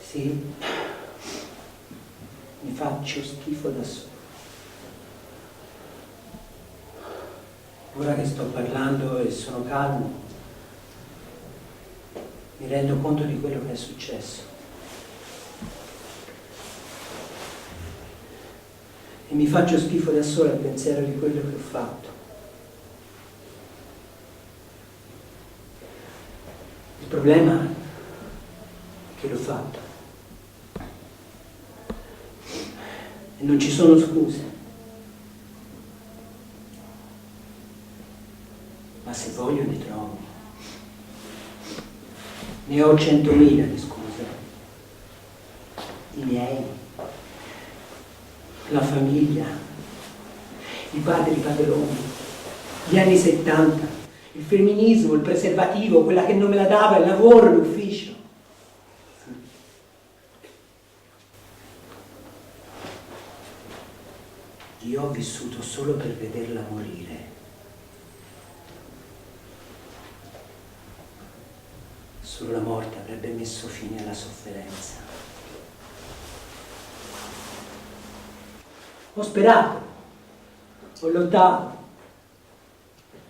Sì, mi faccio schifo da solo. Ora che sto parlando e sono calmo, mi rendo conto di quello che è successo. E mi faccio schifo da solo al pensiero di quello che ho fatto. Il problema è che l'ho fatto. E non ci sono scuse. Ma se voglio ne trovo. Ne ho 100.000 di scuse. I miei, la famiglia, i padroni, gli anni 70, il femminismo, il preservativo, quella che non me la dava, il lavoro, l'ufficio. Io ho vissuto solo per vederla morire. Solo la morte avrebbe messo fine alla sofferenza. Ho sperato, ho lottato,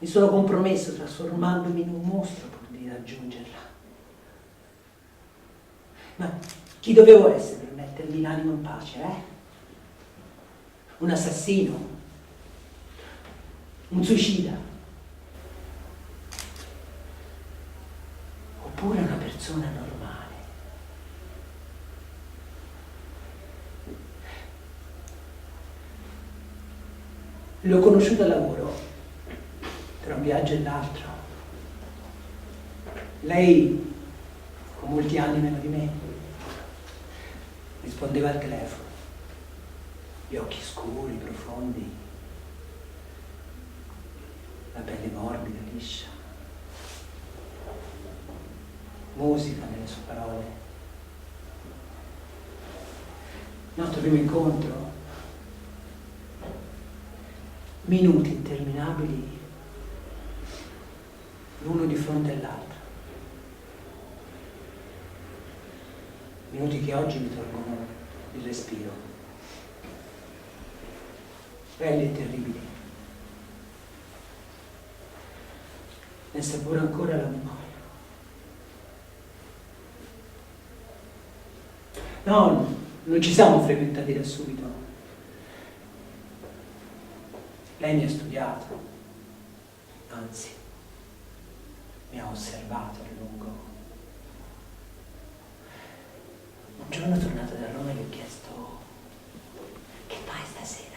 mi sono compromesso trasformandomi in un mostro pur di raggiungerla. Ma chi dovevo essere per mettermi l'animo in pace, Un assassino? Un suicida? Oppure una persona normale? L'ho conosciuta al lavoro, tra un viaggio e l'altro. Lei, con molti anni meno di me, rispondeva al telefono. Gli occhi scuri, profondi, la pelle morbida, liscia. Musica nelle sue parole. Il nostro primo incontro, minuti interminabili, l'uno di fronte all'altro. Minuti che oggi mi tolgono il respiro. Belli e terribili. Ne sapore ancora la memoria. No, non ci siamo frequentati da subito. Lei mi ha studiato, anzi, mi ha osservato a lungo. Un giorno tornato da Roma gli ho chiesto: che fai stasera?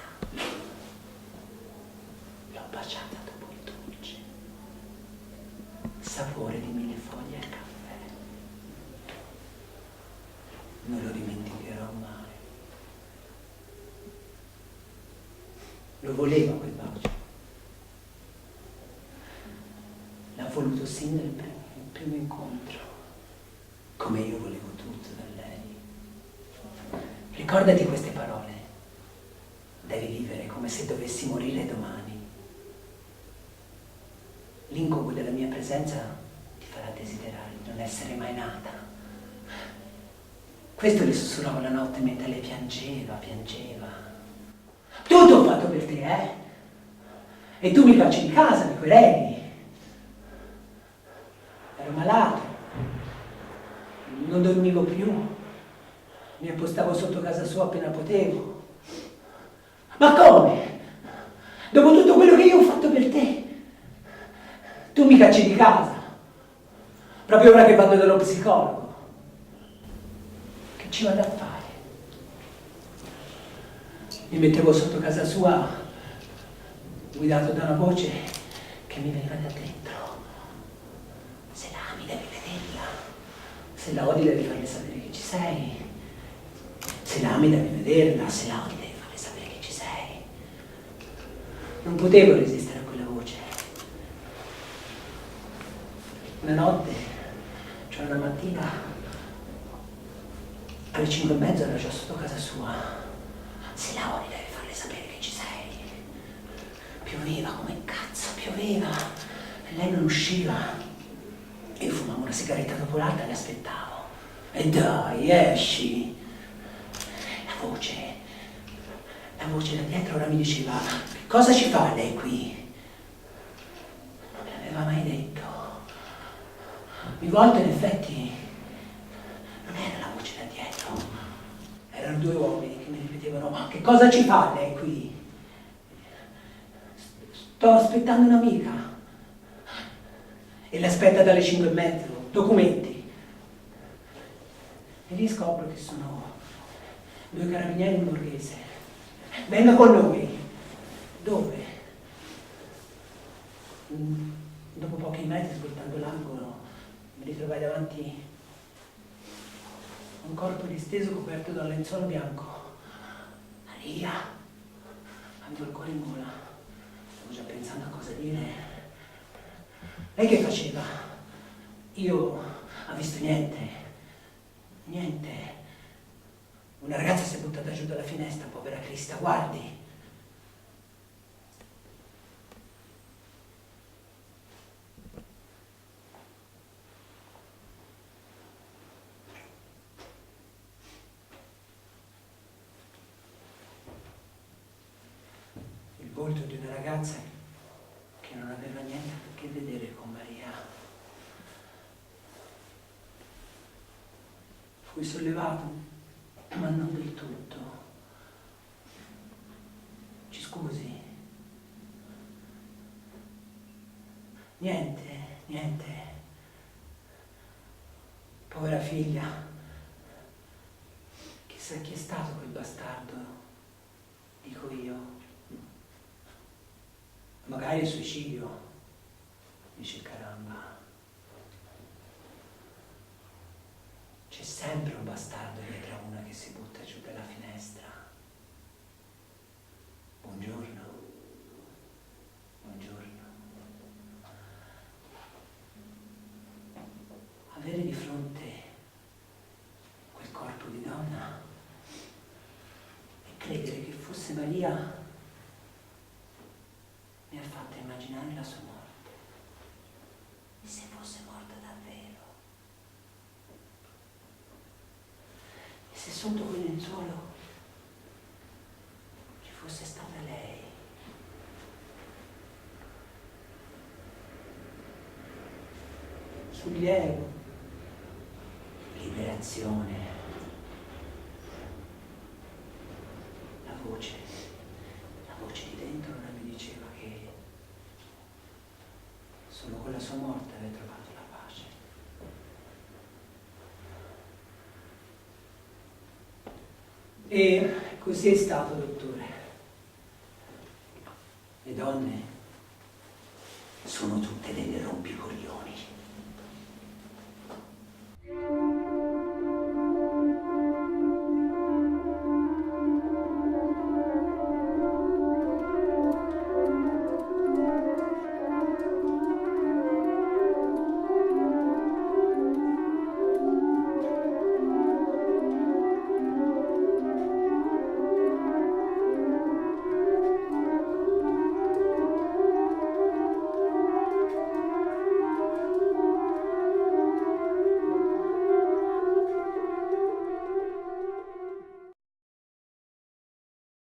L'ho baciata dopo il dolce sapore di millefoglie al caffè. Non lo dimenticherò mai. Lo voleva quel bacio. L'ha voluto sin nel primo incontro, come io volevo tutto da lei. Ricordati queste parole. Devi vivere come se dovessi morire domani. L'incubo della mia presenza ti farà desiderare di non essere mai nata. Questo le sussurravo la notte mentre lei piangeva. Tutto ho fatto per te, E tu mi cacci di casa, mi quereli. Ero malato, non dormivo più, mi appostavo sotto casa sua appena potevo. Ma come? Dopo tutto quello che io ho fatto per te, tu mi cacci di casa, proprio ora che vado dallo psicologo. Che ci vado a fare? Mi mettevo sotto casa sua, guidato da una voce che mi veniva da dentro. Se la ami devi vederla, se la odi devi farle sapere che ci sei, se la ami devi vederla, se la odi devi farle sapere che ci sei. Non potevo resistere a quella voce. Una notte, cioè una mattina, alle 5:30 ero già sotto casa sua. Se la odi devi farle sapere che ci sei. Pioveva come cazzo, pioveva. E lei non usciva. Io fumavo una sigaretta dopo l'altra e le aspettavo. E dai, esci. La voce da dietro ora mi diceva, che cosa ci fa lei qui? Non me l'aveva mai detto. Mi volto in effetti, non era la voce da dietro. Erano due uomini che mi ripetevano, che cosa ci fa lei qui? Sto aspettando un'amica. E l'aspetta dalle 5:30, documenti. E lì scopro che sono due carabinieri in borghese. Venga con noi. Dove? Dopo pochi metri, svoltando l'angolo, mi ritrovai davanti a un corpo disteso coperto da un lenzuolo bianco. Maria, avevo il cuore in gola. Stavo già pensando a cosa dire. Lei che faceva? Io ha visto niente. Niente. Una ragazza si è buttata giù dalla finestra, povera Crista, guardi. Il volto di una ragazza che non aveva niente a che vedere con Maria. Fui sollevato, ma non del tutto. Ci scusi. Niente, niente. Povera figlia. Chissà chi è stato quel bastardo, dico io. Magari il suicidio, dice caramba. C'è sempre un bastardo dietro a una che si butta giù dalla finestra. Buongiorno. Buongiorno. Avere di fronte quel corpo di donna e credere che fosse Maria mi ha fatto immaginare la sua morte. E se fosse morta davvero? E se sotto quel lenzuolo ci fosse stata lei? Sollievo, liberazione, la voce di dentro ora mi diceva che solo con la sua morte aveva trovato la pace. E così è stato, dottore. Le donne sono tutte.